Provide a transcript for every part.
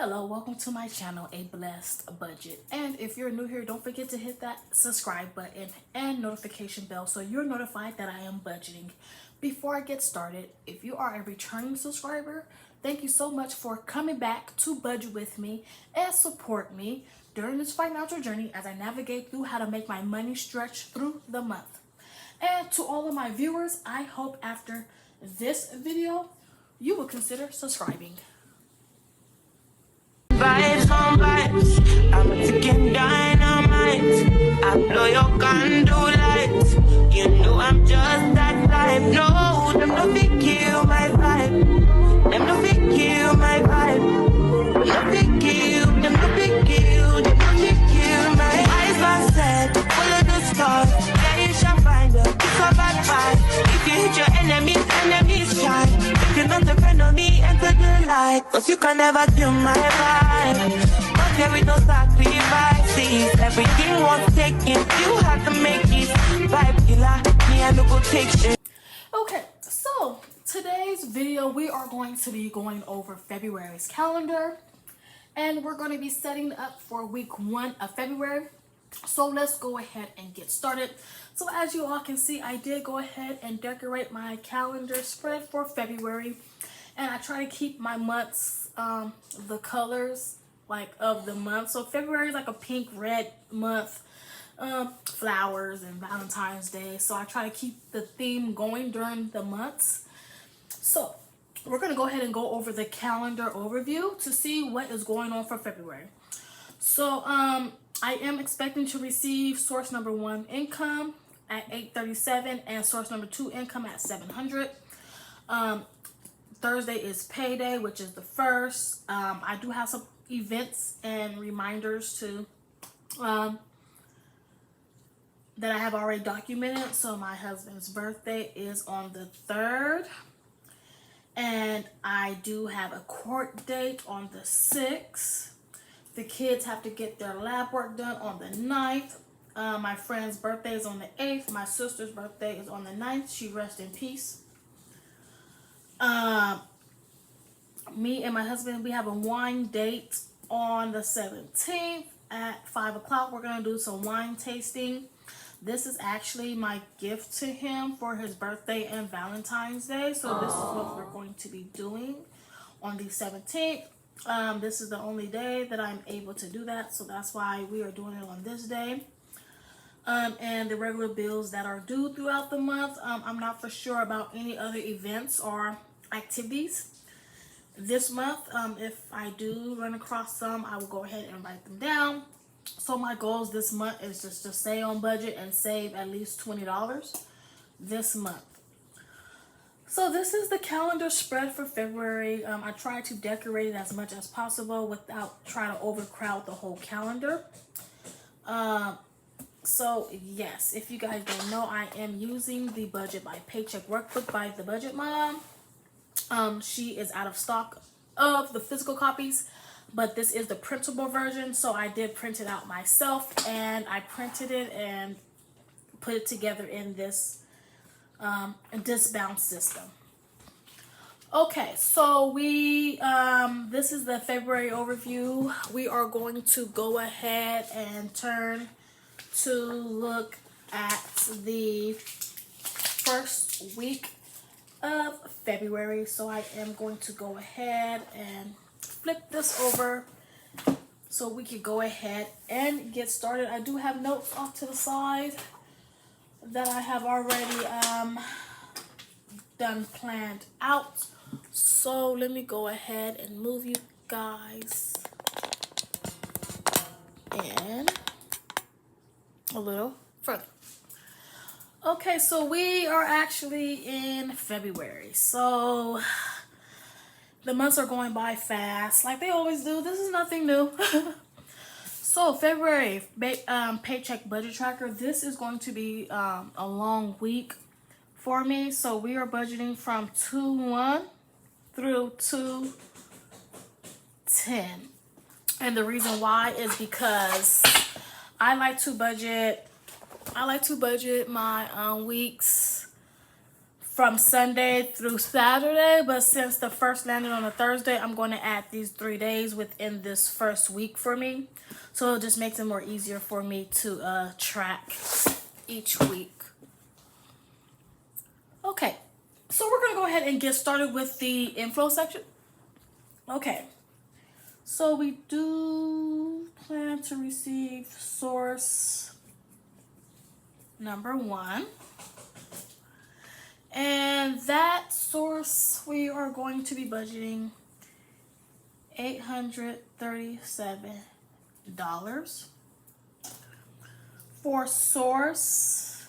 Hello, welcome to my channel, A Blessed Budget. And if you're new here, don't forget to hit that subscribe button and notification bell so you're notified that I am budgeting. Before I get started, if you are a returning subscriber, thank you so much for coming back to budget with me and support me during this financial journey as I navigate through how to make my money stretch through the month. And to all of my viewers, I hope after this video, you will consider subscribing. Vibes on vibes, I'm a ticking dynamite. I blow your candle light. You know I'm just that type. No, them no fit kill my vibe. Them no fit kill my vibe. Them no fit kill. Them no fit kill. Them no fit kill my eyes. Are set, full of the stars. Yeah, you shall find her. It's a bad vibe. If you hit your enemies shine. If you're not depend on me, enter the light. Cause you can never kill my vibe. But there is no sacrifices. Everything was taken. You have to make it. Vibe killer. Me and no go take shit. Okay, so today's video we are going to be going over February's calendar, and we're going to be setting up for week 1 of February. So let's go ahead and get started. So as you all can see, I did go ahead and decorate my calendar spread for February, and I try to keep my months the colors like of the month. So February is like a pink red month, flowers and Valentine's Day, so I try to keep the theme going during the months. So we're gonna go ahead and go over the calendar overview to see what is going on for February. So I am expecting to receive source number 1 income at $837 and source number 2 income at $700. Thursday is payday, which is the 1st. I do have some events and reminders to that I have already documented. So my husband's birthday is on the 3rd, and I do have a court date on the 6th. The kids have to get their lab work done on the 9th. My friend's birthday is on the 8th. My sister's birthday is on the 9th. She rests in peace. Me and my husband, we have a wine date on the 17th at 5 o'clock. We're going to do some wine tasting. This is actually my gift to him for his birthday and Valentine's Day. So this is what we're going to be doing on the 17th. This is the only day that I'm able to do that, so that's why we are doing it on this day. And the regular bills that are due throughout the month, I'm not for sure about any other events or activities this month. If I do run across some, I will go ahead and write them down. So my goals this month is just to stay on budget and save at least $20 this month. So this is the calendar spread for February. I try to decorate it as much as possible without trying to overcrowd the whole calendar. So yes, if you guys don't know, I am using the Budget by Paycheck workbook by the Budget Mom. She is out of stock of the physical copies, but this is the printable version, so I did print it out myself, and I printed it and put it together in this disbound system. Okay, so we this is the February overview. We are going to go ahead and turn to look at the first week of February. So I am going to go ahead and flip this over so we can go ahead and get started. I do have notes off to the side that I have already done planned out. So let me go ahead and move you guys in a little further. Okay, so we are actually in February. So the months are going by fast like they always do. This is nothing new. So February, Paycheck budget tracker. This is going to be a long week for me. So we are budgeting from 2/1 through 2/10. And the reason why is because I like to budget my weeks from Sunday through Saturday, but since the first landed on a Thursday, I'm going to add these 3 days within this first week for me. So it just makes it more easier for me to track each week. Okay, so we're going to go ahead and get started with the inflow section. Okay, so we do plan to receive source number 1. And that source, we are going to be budgeting $837. For source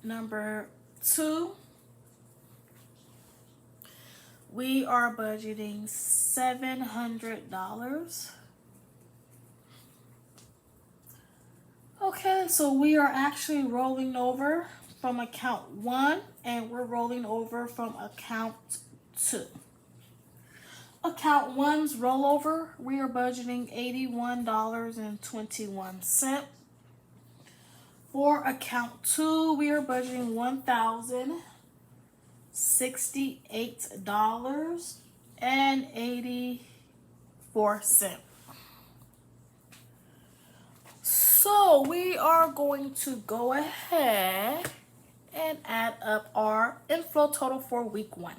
number 2, we are budgeting $700. Okay, so we are actually rolling over from account 1 and we're rolling over from account 2. Account 1's rollover, we are budgeting $81.21. For account 2, we are budgeting $1,068.84. So we are going to go ahead and add up our inflow total for week 1.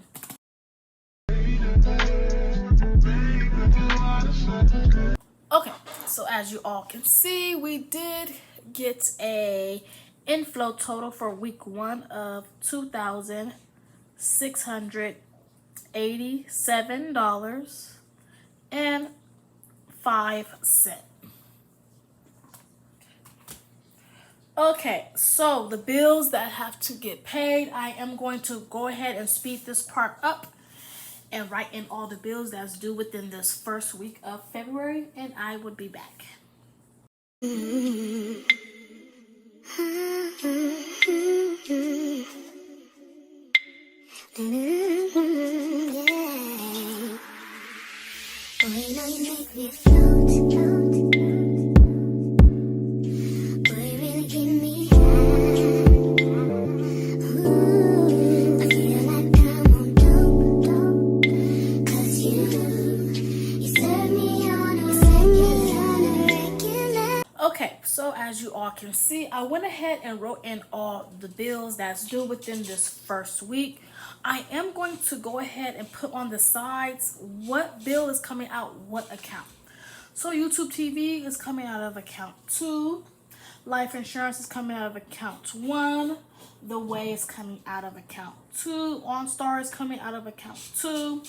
Okay, so as you all can see, we did get a inflow total for week 1 of $2,687.05. Okay, so the bills that have to get paid, I am going to go ahead and speed this part up and write in all the bills that's due within this first week of February, and I would be back. Okay, so as you all can see, I went ahead and wrote in all the bills that's due within this first week. I am going to go ahead and put on the sides what bill is coming out what account. So YouTube TV is coming out of account 2. Life insurance is coming out of account 1. The Way is coming out of account 2. OnStar is coming out of account 2.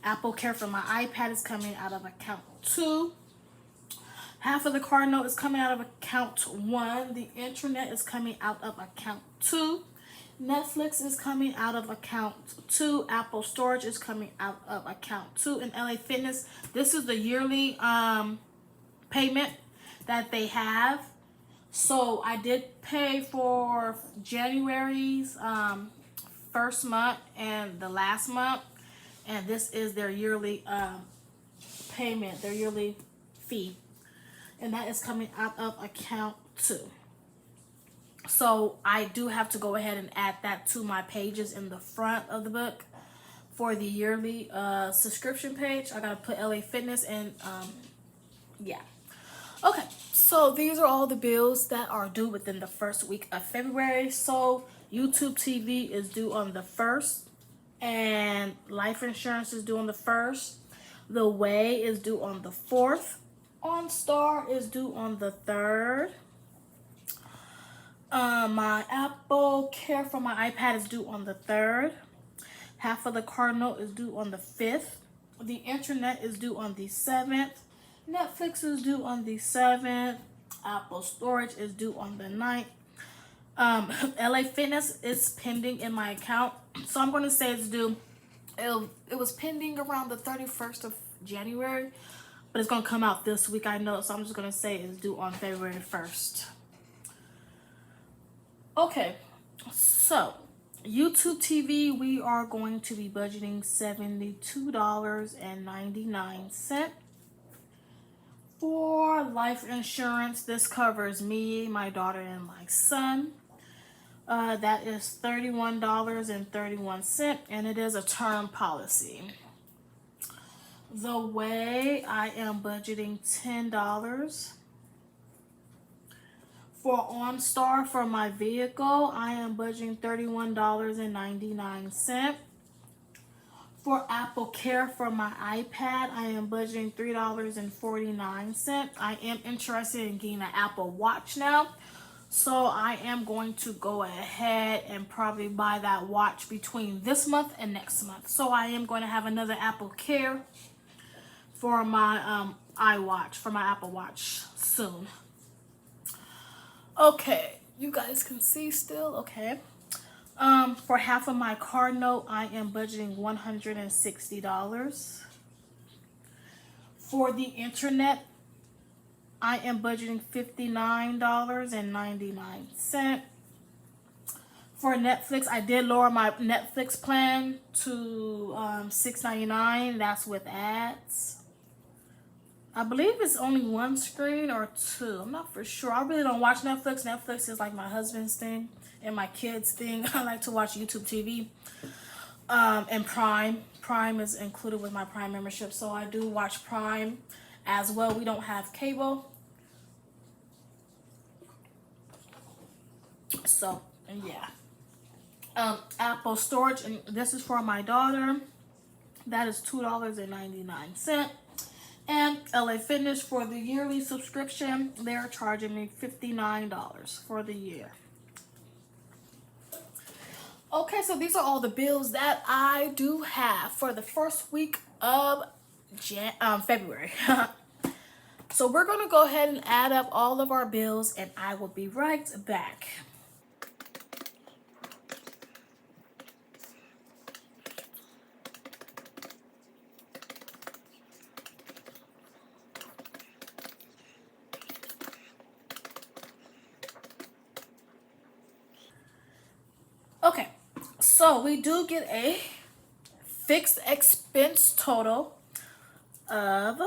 Apple Care for my iPad is coming out of account 2. Half of the car note is coming out of account 1. The internet is coming out of account 2. Netflix is coming out of account 2. Apple storage is coming out of account 2. And LA Fitness, this is the yearly payment that they have. So I did pay for January's first month and the last month. And this is their yearly payment, their yearly fee. And that is coming out of account 2. So I do have to go ahead and add that to my pages in the front of the book for the yearly subscription page. I gotta put LA Fitness and yeah. Okay, so these are all the bills that are due within the first week of February. So YouTube TV is due on the 1st, and life insurance is due on the 1st. The Way is due on the 4th. OnStar is due on the 3rd. My Apple Care for my iPad is due on the 3rd. Half of the car note is due on the 5th. The internet is due on the 7th. Netflix is due on the 7th. Apple storage is due on the 9th. LA Fitness is pending in my account. So I'm going to say it's due. It was pending around the 31st of January. But it's going to come out this week, I know. So I'm just going to say it's due on February 1st. Okay. So, YouTube TV, we are going to be budgeting $72.99. For life insurance, this covers me, my daughter, and my son. That is $31.31, and it is a term policy. The way I am budgeting $10 for OnStar for my vehicle, I am budgeting $31.99. For Apple Care for my iPad, I am budgeting $3.49. I am interested in getting an Apple Watch now. So I am going to go ahead and probably buy that watch between this month and next month. So I am going to have another Apple Care for my iWatch, for my Apple Watch soon. Okay, you guys can see still, okay. For half of my car note, I am budgeting $160. For the internet, I am budgeting $59.99. For Netflix, I did lower my Netflix plan to $6.99. That's with ads. I believe it's only one screen or two. I'm not for sure. I really don't watch Netflix. Netflix is like my husband's thing and my kids' thing. I like to watch YouTube TV. And Prime. Prime is included with my Prime membership, so I do watch Prime as well. We don't have cable. So, yeah. Apple storage, and this is for my daughter. That is $2.99. And LA Fitness, for the yearly subscription, they're charging me $59 for the year. Okay, so these are all the bills that I do have for the first week of February. So we're going to go ahead and add up all of our bills, and I will be right back. Okay, so we do get a fixed expense total of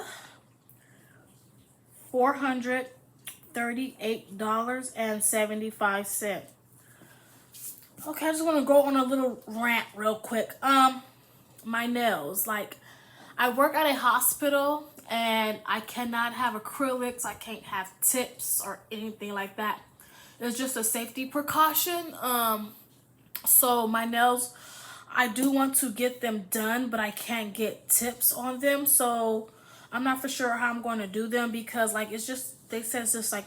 $438.75. Okay, I just want to go on a little rant real quick. My nails, like, I work at a hospital and I cannot have acrylics, I can't have tips or anything like that. It's just a safety precaution. So my nails, I do want to get them done, but I can't get tips on them. So I'm not for sure how I'm going to do them, because like it's just, they said it's just like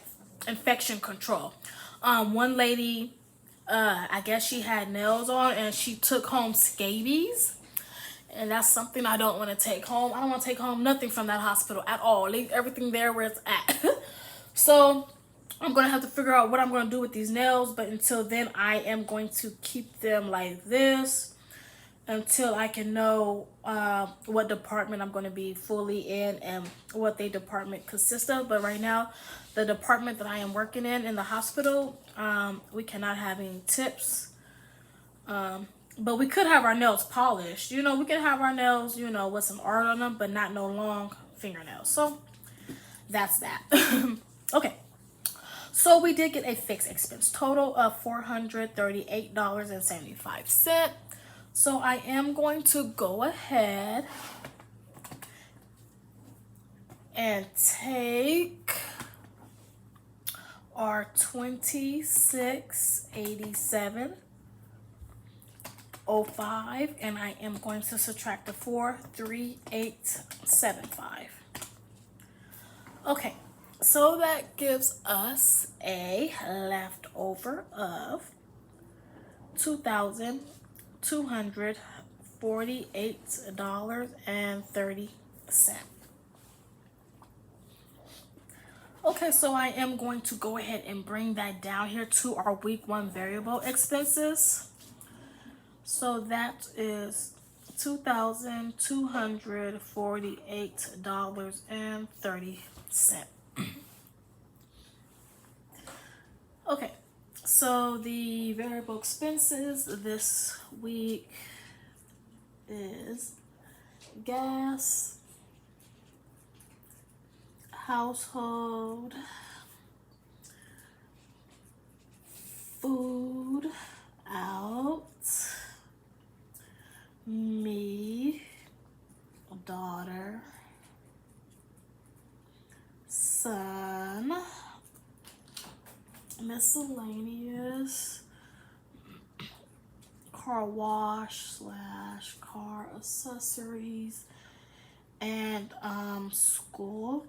infection control. One lady, I guess she had nails on and she took home scabies. And that's something I don't want to take home. I don't want to take home nothing from that hospital at all. Leave everything there where it's at. So I'm going to have to figure out what I'm going to do with these nails. But until then, I am going to keep them like this until I can know what department I'm going to be fully in and what the department consists of. But right now, the department that I am working in the hospital, we cannot have any tips. But we could have our nails polished. You know, we can have our nails, you know, with some art on them, but not no long fingernails. So that's that. Okay. So we did get a fixed expense total of $438.75. So I am going to go ahead and take our $2687.05, and I am going to subtract the $438.75. Okay, so that gives us a leftover of $2,248.30. Okay, so I am going to go ahead and bring that down here to our week 1 variable expenses. So that is $2,248.30. Okay, so the variable expenses this week is gas, household, food out, me, daughter, son, miscellaneous, car wash / car accessories, and school.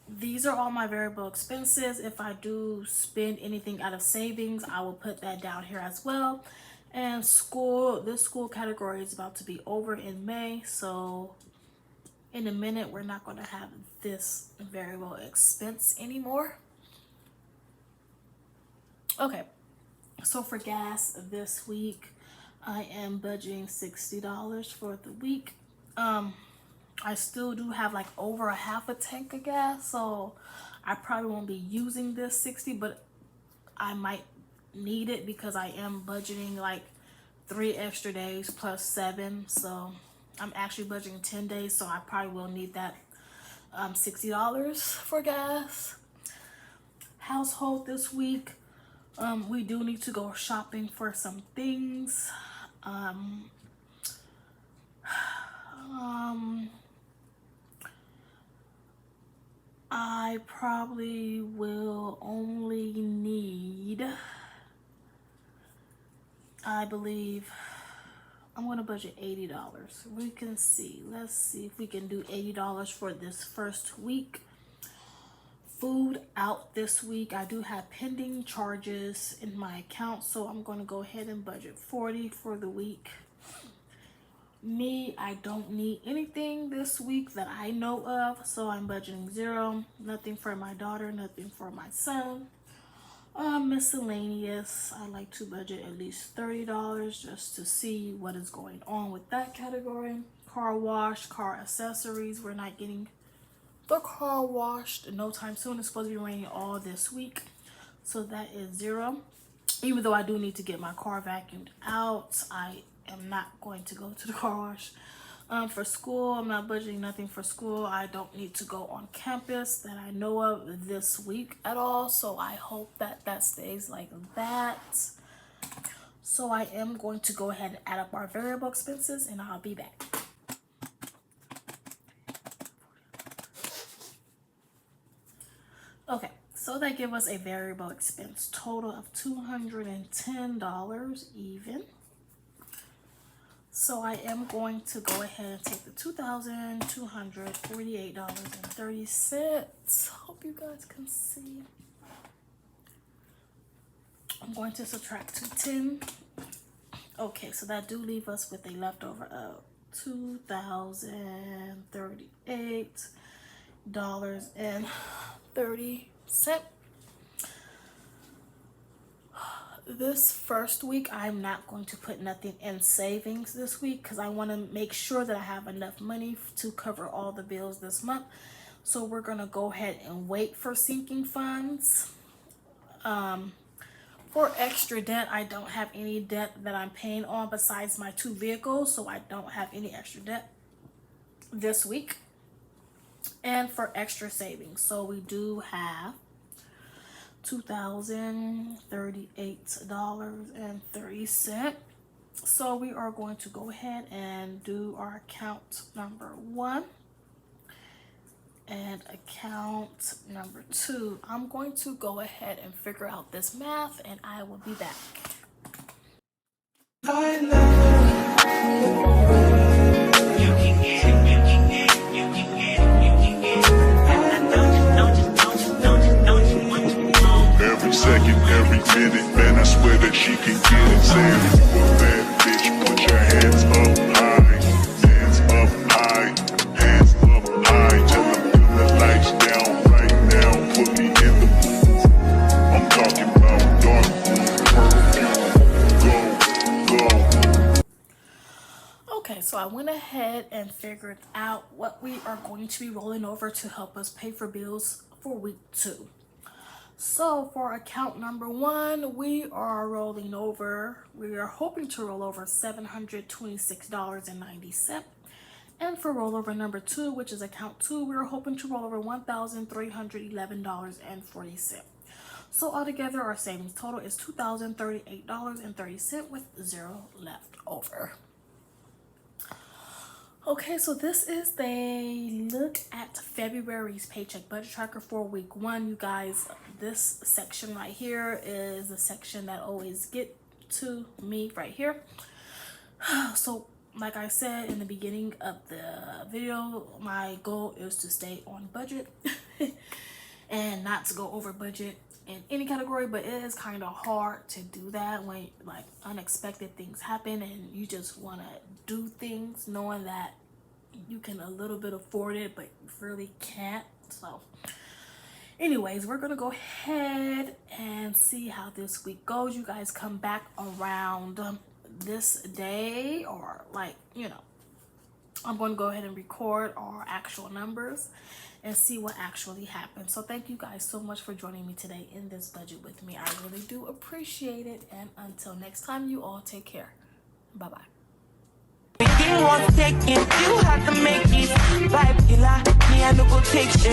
These are all my variable expenses. If I do spend anything out of savings, I will put that down here as well. And school, this school category is about to be over in May, so in a minute we're not going to have this variable expense anymore. Okay, so for gas this week, I am budgeting $60 for the week. I still do have like over a half a tank of gas, so I probably won't be using this 60, but I might need it because I am budgeting like 3 extra days plus 7, so I'm actually budgeting 10 days, so I probably will need that $60 for gas. Household this week, we do need to go shopping for some things. I probably will only need, I believe, I'm going to budget $80. We can see. Let's see if we can do $80 for this first week. Food out this week, I do have pending charges in my account, so I'm going to go ahead and budget $40 for the week. Me, I don't need anything this week that I know of, so I'm budgeting $0. Nothing for my daughter, nothing for my son. Miscellaneous, I like to budget at least $30 just to see what is going on with that category. Car wash, car accessories, we're not getting the car washed no time soon. It's supposed to be raining all this week, so that is $0. Even though I do need to get my car vacuumed out, I am not going to go to the car wash. For school, I'm not budgeting nothing for school. I don't need to go on campus that I know of this week at all, so I hope that that stays like that. So I am going to go ahead and add up our variable expenses, and I'll be back. Okay, so that gives us a variable expense total of $210 even. So I am going to go ahead and take the $2,248.30. Hope you guys can see. I'm going to subtract 210. Okay, so that do leave us with a leftover of $2,038.30. This first week, I'm not going to put nothing in savings this week because I want to make sure that I have enough money to cover all the bills this month. So we're going to go ahead and wait for sinking funds. For extra debt, I don't have any debt that I'm paying on besides my 2 vehicles, so I don't have any extra debt this week. And for extra savings, so we do have $2,038.30. So we are going to go ahead and do our account number 1 and account number 2. I'm going to go ahead and figure out this math, and I will be back. Every second, every minute, man, I swear that she can get it. Saying if you a bad bitch, put your hands up high, hands up high, hands up high. Tell them turn the lights down right now, put me in the mood. I'm talking about dark room, perfume, go. Okay, so I went ahead and figured out what we are going to be rolling over to help us pay for bills for week 2. So for account number 1, we are rolling over, we are hoping to roll over $726.90. And for rollover number 2, which is account 2, we're hoping to roll over $1,311.40. So altogether, our savings total is $2,038.30 with 0 left over. Okay, so this is the look at February's paycheck budget tracker for week 1. You guys, this section right here is the section that always get to me right here. So like I said in the beginning of the video, my goal is to stay on budget and not to go over budget in any category, but it is kind of hard to do that when like unexpected things happen and you just want to do things knowing that you can a little bit afford it, but you really can't. So anyways, we're gonna go ahead and see how this week goes. You guys come back around this day, or like, you know, I'm going to go ahead and record our actual numbers and see what actually happened. So thank you guys so much for joining me today in this budget with me. I really do appreciate it. And until next time, you all take care. Bye-bye. Everything was taken, you have to make it. Vibe killer, me I no go take shit.